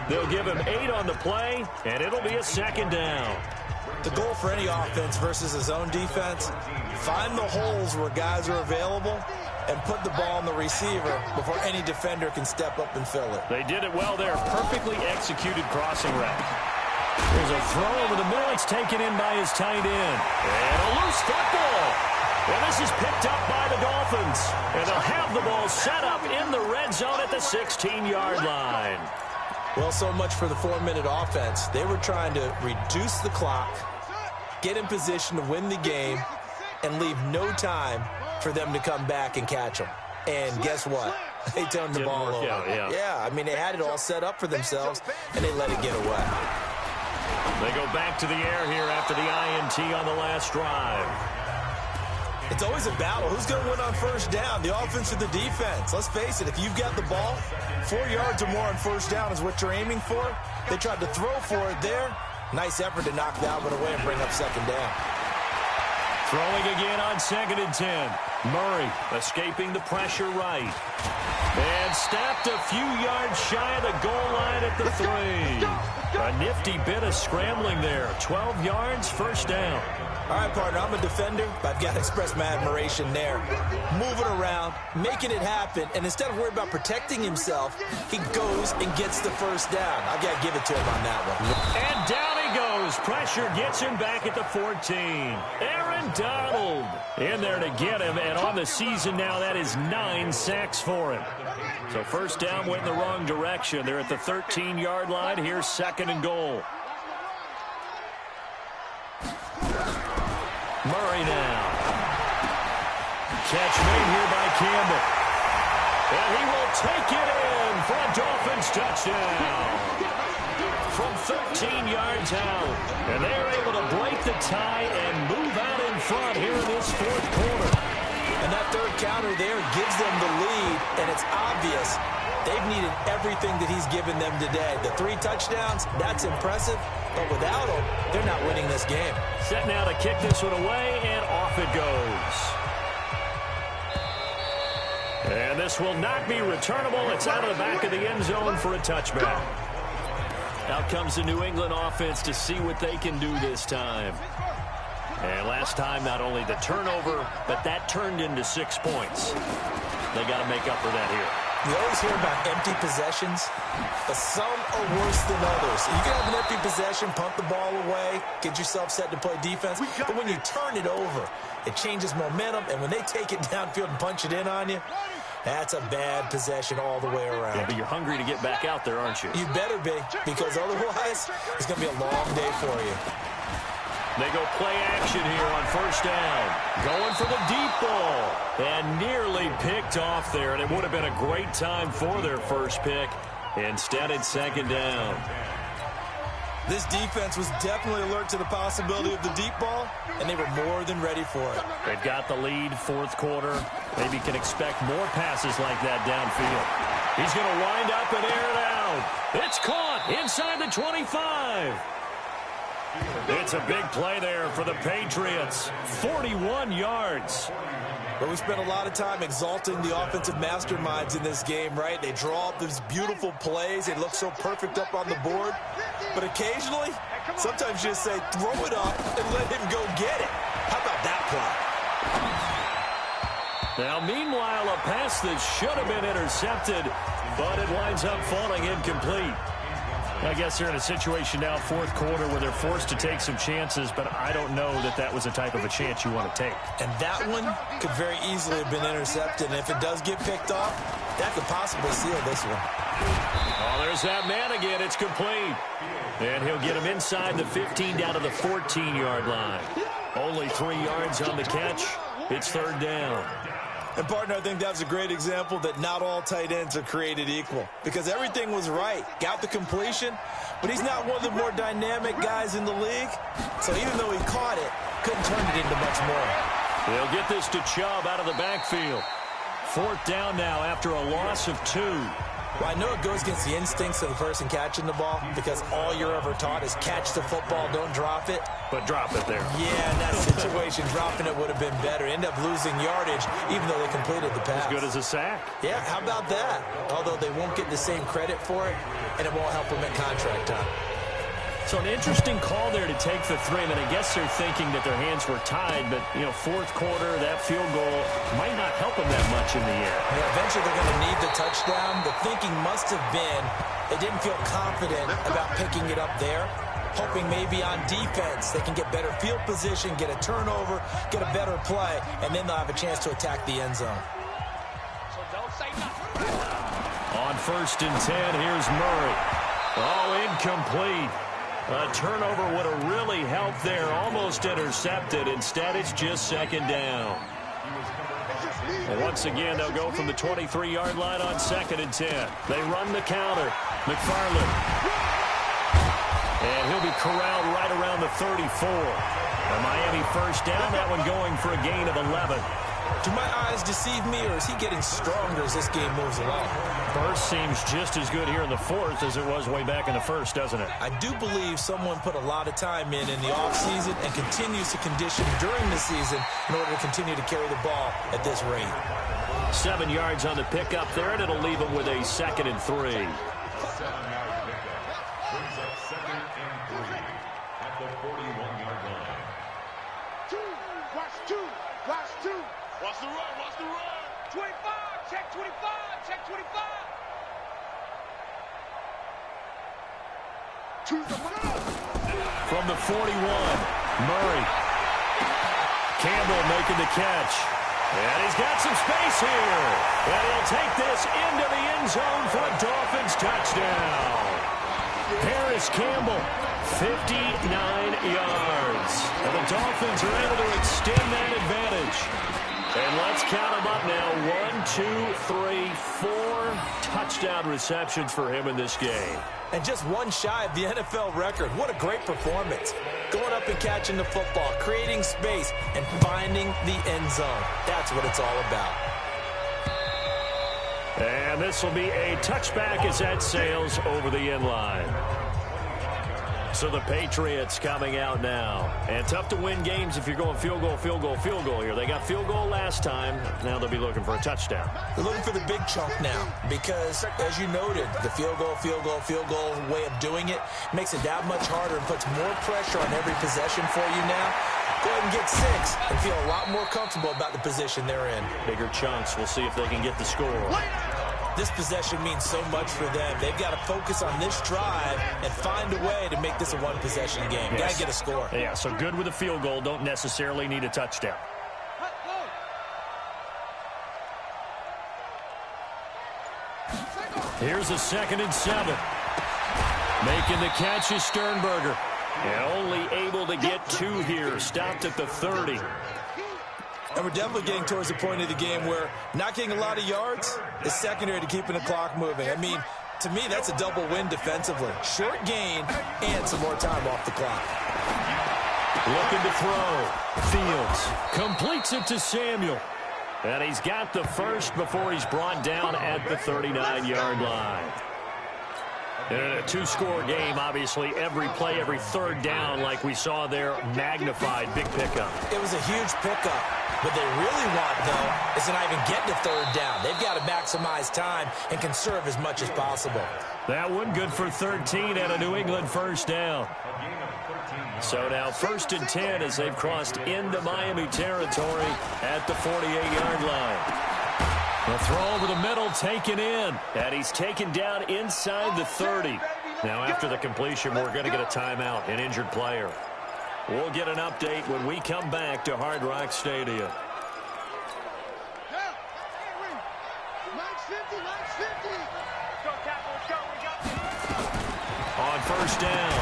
They'll give him 8 on the play, and it'll be a 2nd down. The goal for any offense versus his own defense, find the holes where guys are available and put the ball on the receiver before any defender can step up and fill it. They did it well there. Perfectly executed crossing route. There's a throw over the middle. It's taken in by his tight end. And a loose football. And this is picked up by the Dolphins. And they'll have the ball set up in the red zone at the 16-yard line. Well, so much for the 4-minute offense. They were trying to reduce the clock, get in position to win the game, and leave no time for them to come back and catch them. And guess what? They turned the ball over. Yeah, I mean, they had it all set up for themselves, and they let it get away. They go back to the air here after the INT on the last drive. It's always a battle. Who's going to win on 1st down, the offense or the defense? Let's face it, if you've got the ball, 4 yards or more on 1st down is what you're aiming for. They tried to throw for it there. Nice effort to knock that one away and bring up 2nd down. Throwing again on 2nd and 10. Murray escaping the pressure right. And stopped a few yards shy of the goal line at the 3. A nifty bit of scrambling there. 12 yards, 1st down. All right, partner, I'm a defender, but I've got to express my admiration there. Moving around, making it happen, and instead of worrying about protecting himself, he goes and gets the 1st down. I've got to give it to him on that one. And down he goes. Pressure gets him back at the 14. Aaron Donald in there to get him, and on the season now, that is 9 sacks for him. So 1st down went in the wrong direction. They're at the 13-yard line. Here's 2nd and goal. Murray now. Catch made here by Campbell. And he will take it in for a Dolphins touchdown. From 13 yards out. And they're able to break the tie and move out in front here in this 4th quarter. And that 3rd counter there gives them the lead, and it's obvious they've needed everything that he's given them today. The 3 touchdowns, that's impressive, but without him, they're not winning this game. Set now to kick this one away, and off it goes. And this will not be returnable. It's out of the back of the end zone for a touchback. Out comes the New England offense to see what they can do this time. And last time, not only the turnover, but that turned into 6 points. They got to make up for that here. You always hear about empty possessions, but some are worse than others. You can have an empty possession, pump the ball away, get yourself set to play defense, but when you turn it over, it changes momentum, and when they take it downfield and punch it in on you, that's a bad possession all the way around. Yeah, but you're hungry to get back out there, aren't you? You better be, because otherwise, it's going to be a long day for you. They go play action here on 1st down. Going for the deep ball. And nearly picked off there. And it would have been a great time for their first pick. Instead, it's 2nd down. This defense was definitely alert to the possibility of the deep ball, and they were more than ready for it. They've got the lead, 4th quarter. Maybe can expect more passes like that downfield. He's going to wind up and air it out. It's caught inside the 25. It's a big play there for the Patriots. 41 yards. But we spent a lot of time exalting the offensive masterminds in this game, right? They draw up these beautiful plays. They look so perfect up on the board. But occasionally, sometimes you just say, throw it up and let him go get it. How about that play? Now, meanwhile, a pass that should have been intercepted, but it winds up falling incomplete. I guess they're in a situation now, fourth quarter, where they're forced to take some chances, but I don't know that that was the type of a chance you want to take. And that one could very easily have been intercepted, and if it does get picked off, that could possibly seal this one. Oh, there's that man again. It's complete. And he'll get him inside the 15 down to the 14-yard line. Only 3 yards on the catch. It's third down. And, partner, I think that was a great example that not all tight ends are created equal, because everything was right. Got the completion, but he's not one of the more dynamic guys in the league. So even though he caught it, couldn't turn it into much more. They'll get this to Chubb out of the backfield. Fourth down now after a loss of 2. Well, I know it goes against the instincts of the person catching the ball, because all you're ever taught is catch the football, don't drop it. But drop it there. Yeah, in that situation, dropping it would have been better. End up losing yardage, even though they completed the pass. As good as a sack. Yeah, how about that? Although they won't get the same credit for it, and it won't help them at contract time. So an interesting call there to take the 3. I mean, I guess they're thinking that their hands were tied, but, you know, fourth quarter, that field goal might not help them that much in the end. Yeah, eventually they're going to need the touchdown. The thinking must have been they didn't feel confident about picking it up there, hoping maybe on defense they can get better field position, get a turnover, get a better play, and then they'll have a chance to attack the end zone. On first and 10, here's Murray. Oh, incomplete. A turnover would have really helped there. Almost intercepted. Instead, it's just second down. And once again, they'll go from the 23-yard line on second and 10. They run the counter. McFarland. And he'll be corralled right around the 34. A Miami first down. That one going for a gain of 11. Do my eyes deceive me, or is he getting stronger as this game moves along? Burst seems just as good here in the fourth as it was way back in the first, doesn't it? I do believe someone put a lot of time in the offseason and continues to condition during the season in order to continue to carry the ball at this rate. 7 yards on the pickup there, and it'll leave them with a second and 3. Watch the run, watch the run. 25, check 25, check 25. From the 41, Murray. Campbell making the catch. And he's got some space here. And he'll take this into the end zone for a Dolphins touchdown. Harris Campbell, 59 yards. And the Dolphins are able to extend that advantage. And let's count them up now. 1, 2, 3, 4 touchdown receptions for him in this game. And just one shy of the NFL record. What a great performance. Going up and catching the football, creating space, and finding the end zone. That's what it's all about. And this will be a touchback as that sails over the end line. So the Patriots coming out now. And tough to win games if you're going field goal, field goal, field goal here. They got field goal last time. Now they'll be looking for a touchdown. They're looking for the big chunk now because, as you noted, the field goal way of doing it makes it that much harder and puts more pressure on every possession for you now. Go ahead and get 6 and feel a lot more comfortable about the position they're in. Bigger chunks. We'll see if they can get the score. This possession means so much for them. They've got to focus on this drive and find a way to make this a one-possession game. Yes. Got to get a score. Yeah, so good with a field goal. Don't necessarily need a touchdown. Here's a 2nd and 7. Making the catch is Sternberger. And only able to get 2 here. Stopped at the 30. And we're definitely getting towards the point of the game where not getting a lot of yards is secondary to keeping the clock moving. I mean, to me, that's a double win defensively. Short gain and some more time off the clock. Looking to throw. Fields completes it to Samuel. And he's got the first before he's brought down at the 39-yard line. And in a two-score game, obviously, every play, every third down, like we saw there, magnified. Big pickup. It was a huge pickup. What they really want, though, is to not even get to third down. They've got to maximize time and conserve as much as possible. That one good for 13 and a New England first down. So now 1st and 10 as they've crossed into Miami territory at the 48-yard line. The throw over the middle, taken in. And he's taken down inside the 30. Now after the completion, we're going to get a timeout, an injured player. We'll get an update when we come back to Hard Rock Stadium. On first down,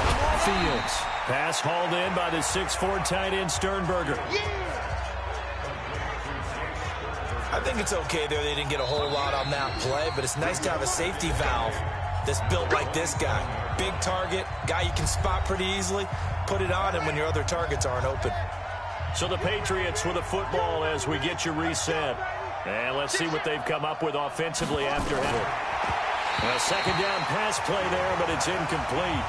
Fields. Pass hauled in by the 6'4" tight end Sternberger. I think it's okay there. They didn't get a whole lot on that play, but it's nice to have a safety valve that's built like this guy. Big target, guy you can spot pretty easily. Put it on him when your other targets aren't open. So the Patriots with a football as we get you reset. And let's see what they've come up with offensively after half. A second down pass play there, but it's incomplete.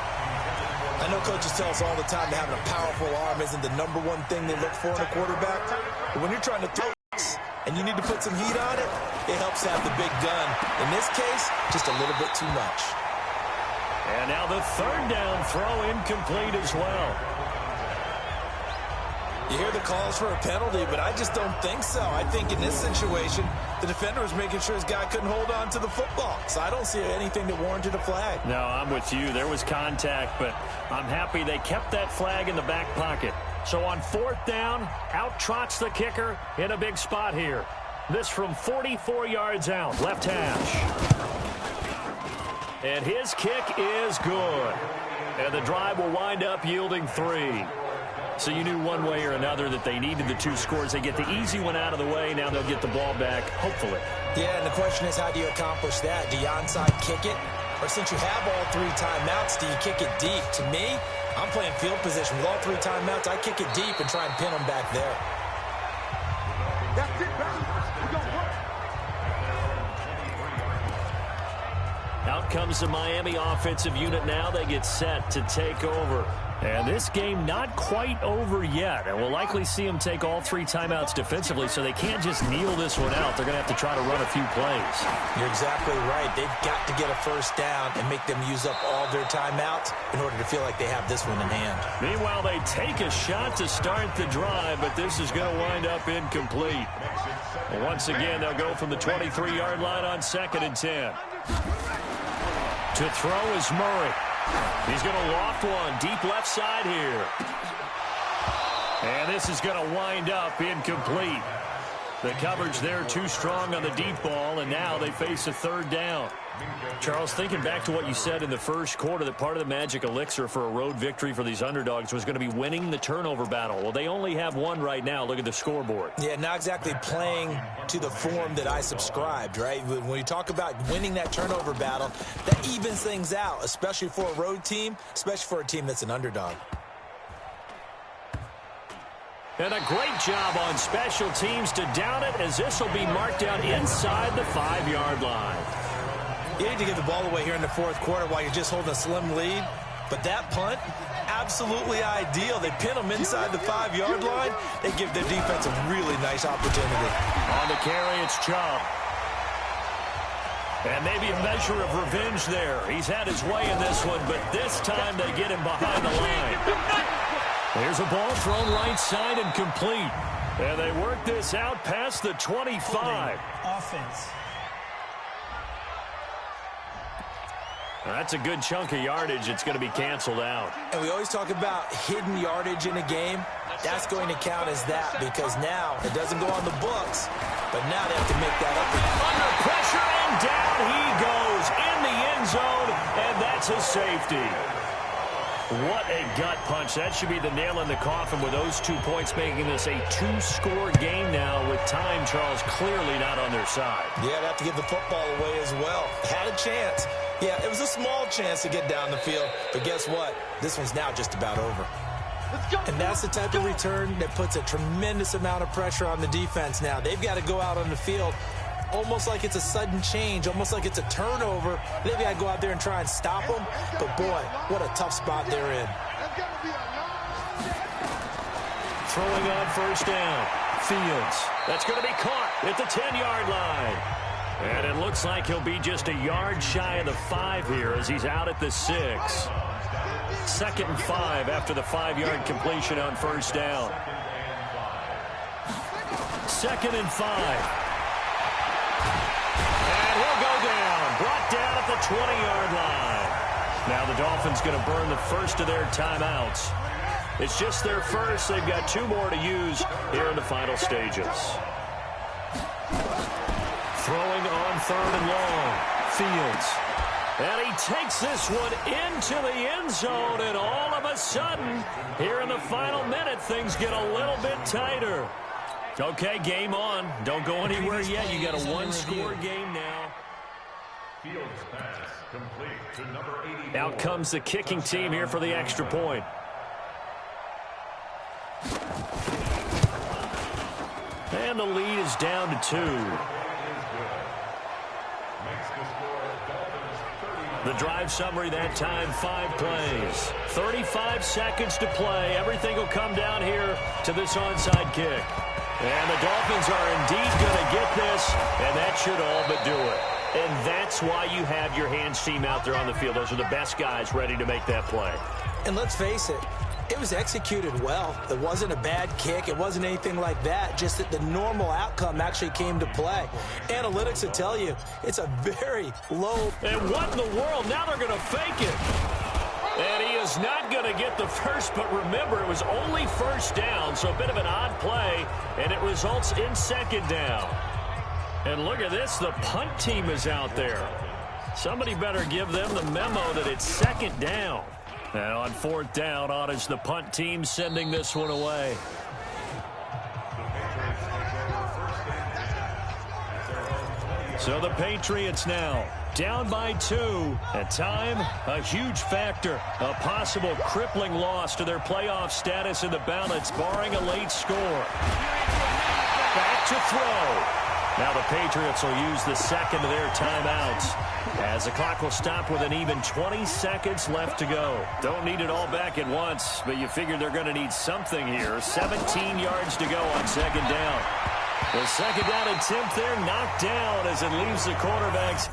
I know coaches tell us all the time that having a powerful arm isn't the #1 thing they look for in a quarterback. But when you're trying to throw and you need to put some heat on it, it helps to have the big gun. In this case, just a little bit too much. And now the third down throw incomplete as well. You hear the calls for a penalty, but I just don't think so. I think in this situation, the defender was making sure his guy couldn't hold on to the football. So I don't see anything that warranted a flag. No, I'm with you. There was contact, but I'm happy they kept that flag in the back pocket. So on 4th down, out trots the kicker in a big spot here. This from 44 yards out, left hash. And his kick is good. And the drive will wind up yielding 3. So you knew one way or another that they needed the 2 scores. They get the easy one out of the way. Now they'll get the ball back, hopefully. Yeah, and the question is, how do you accomplish that? Do you onside kick it? Or since you have all 3 timeouts, do you kick it deep? To me, I'm playing field position. With all 3 timeouts, I kick it deep and try and pin them back there. That's it, baby. We gonna work. Out comes the Miami offensive unit now. They get set to take over. And this game not quite over yet. And we'll likely see them take all 3 timeouts defensively, so they can't just kneel this one out. They're going to have to try to run a few plays. You're exactly right. They've got to get a first down and make them use up all their timeouts in order to feel like they have this one in hand. Meanwhile, they take a shot to start the drive, but this is going to wind up incomplete. Once again, they'll go from the 23-yard line on 2nd and 10. To throw is Murray. He's going to loft one deep left side here. And this is going to wind up incomplete. The coverage there too strong on the deep ball, and now they face a 3rd down. Charles, thinking back to what you said in the first quarter, that part of the magic elixir for a road victory for these underdogs was going to be winning the turnover battle. Well, they only have one right now. Look at the scoreboard. Yeah, not exactly playing to the form that I subscribed, right? When you talk about winning that turnover battle, that evens things out, especially for a road team, especially for a team that's an underdog. And a great job on special teams to down it, as this will be marked down inside the 5-yard line. You need to give the ball away here in the 4th quarter while you're just holding a slim lead. But that punt, absolutely ideal. They pin them inside the 5-yard line. They give their defense a really nice opportunity. On the carry, it's Chubb. And maybe a measure of revenge there. He's had his way in this one, but this time they get him behind the line. There's a ball thrown right side and complete. And they work this out past the 25. Offense. That's a good chunk of yardage. It's going to be canceled out. And we always talk about hidden yardage in a game. That's going to count as that, because now it doesn't go on the books, but now they have to make that up. Under pressure, and down he goes in the end zone, and that's a safety. What a gut punch. That should be the nail in the coffin with those 2 points, making this a 2-score game now with time, Charles, clearly not on their side. Yeah, they have to give the football away as well. Had a chance. Yeah, it was a small chance to get down the field, but guess what? This one's now just about over. And that's the type of return that puts a tremendous amount of pressure on the defense now. They've got to go out on the field almost like it's a sudden change, almost like it's a turnover. Maybe I go out there and try and stop them. But, boy, what a tough spot they're in. Throwing on first down. Fields. That's going to be caught at the 10-yard line. And it looks like he'll be just a yard shy of the 5 here as he's out at the 6. 2nd and 5 after the 5-yard completion on first down. 2nd and 5. And he'll go down. Brought down at the 20-yard line. Now the Dolphins going to burn the first of their timeouts. It's just their first. They've got 2 more to use here in the final stages. Throwing on 3rd and long. Fields. And he takes this one into the end zone, and all of a sudden, here in the final minute, things get a little bit tighter. Okay, game on. Don't go anywhere yet. You got a 1-score game now. Fields pass complete to number 84. Out comes the kicking team here for the extra point. And the lead is down to 2. The drive summary that time, 5 plays. 35 seconds to play. Everything will come down here to this onside kick. And the Dolphins are indeed going to get this, and that should all but do it. And that's why you have your hands team out there on the field. Those are the best guys ready to make that play. And let's face it, it was executed well. It wasn't a bad kick. It wasn't anything like that. Just that the normal outcome actually came to play. Analytics will tell you it's a very low. And what in the world? Now they're going to fake it. And he is not going to get the first, but remember, it was only first down, so a bit of an odd play, and it results in 2nd down. And look at this. The punt team is out there. Somebody better give them the memo that it's 2nd down. And on 4th down, on is the punt team sending this one away. So the Patriots now down by 2. At time, a huge factor. A possible crippling loss to their playoff status in the balance, barring a late score. Back to throw. Now the Patriots will use the 2nd of their timeouts as the clock will stop with an even 20 seconds left to go. Don't need it all back at once, but you figure they're going to need something here. 17 yards to go on 2nd down. The 2nd down attempt there knocked down as it leaves the quarterbacks.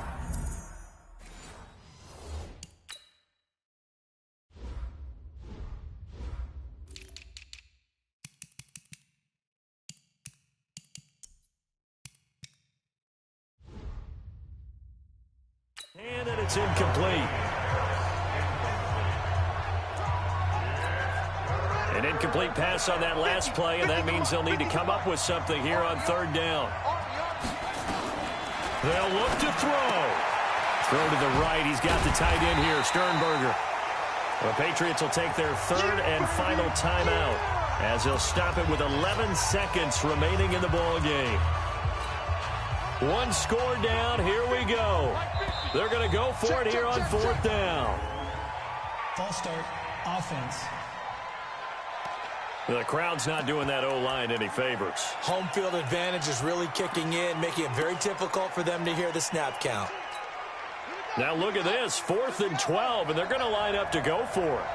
And then it's incomplete. An incomplete pass on that last play, and that means they'll need to come up with something here on 3rd down. They'll look to throw. Throw to the right. He's got the tight end here, Sternberger. The Patriots will take their 3rd and final timeout as they'll stop it with 11 seconds remaining in the ball game. 1 score down. Here we go. They're going to go for it here on 4th down. False start, offense. The crowd's not doing that O-line any favors. Home field advantage is really kicking in, making it very difficult for them to hear the snap count. Now look at this, 4th and 12, and they're going to line up to go for it.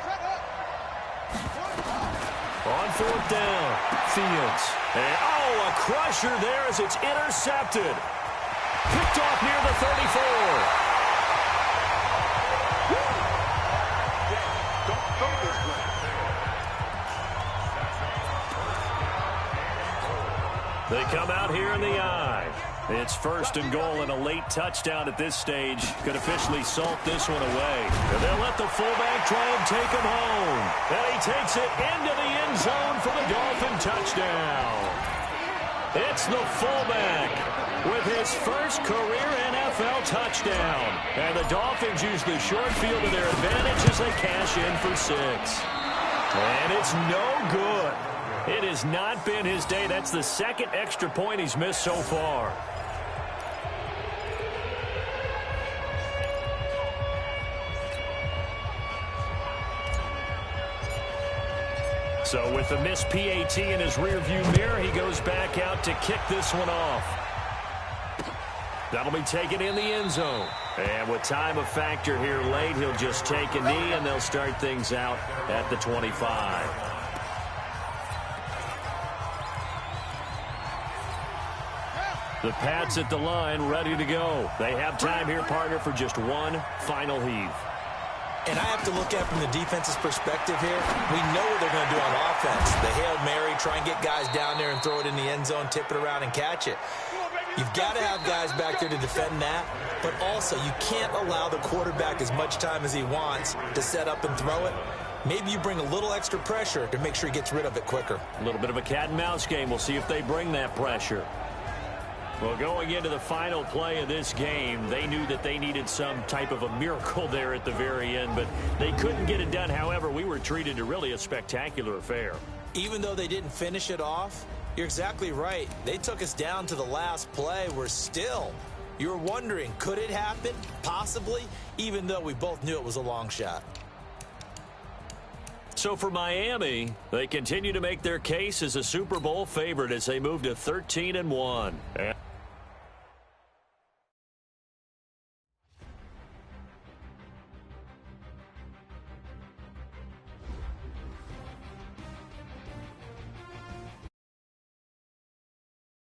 On 4th down, Fields. And, a crusher there as it's intercepted. Picked off near the 34. They come out here in the eye. It's 1st and goal, and a late touchdown at this stage could officially salt this one away. And they'll let the fullback try and take him home. And he takes it into the end zone for the Dolphin touchdown. It's the fullback with his first career NFL touchdown. And the Dolphins use the short field to their advantage as they cash in for 6. And it's no good. It has not been his day. That's the 2nd extra point he's missed so far. So with the missed PAT in his rearview mirror, he goes back out to kick this one off. That'll be taken in the end zone. And with time a factor here late, he'll just take a knee, and they'll start things out at the 25. The Pats at the line, ready to go. They have time here, partner, for just one final heave. And I have to look at it from the defense's perspective here. We know what they're going to do on offense. The Hail Mary, try and get guys down there and throw it in the end zone, tip it around and catch it. You've got to have guys back there to defend that, but also you can't allow the quarterback as much time as he wants to set up and throw it. Maybe you bring a little extra pressure to make sure he gets rid of it quicker. A little bit of a cat and mouse game. We'll see if they bring that pressure. Well, going into the final play of this game, they knew that they needed some type of a miracle there at the very end, but they couldn't get it done. However, we were treated to really a spectacular affair. Even though they didn't finish it off, you're exactly right. They took us down to the last play. We're still, you were wondering, could it happen? Possibly, even though we both knew it was a long shot. So for Miami, they continue to make their case as a Super Bowl favorite as they move to 13-1.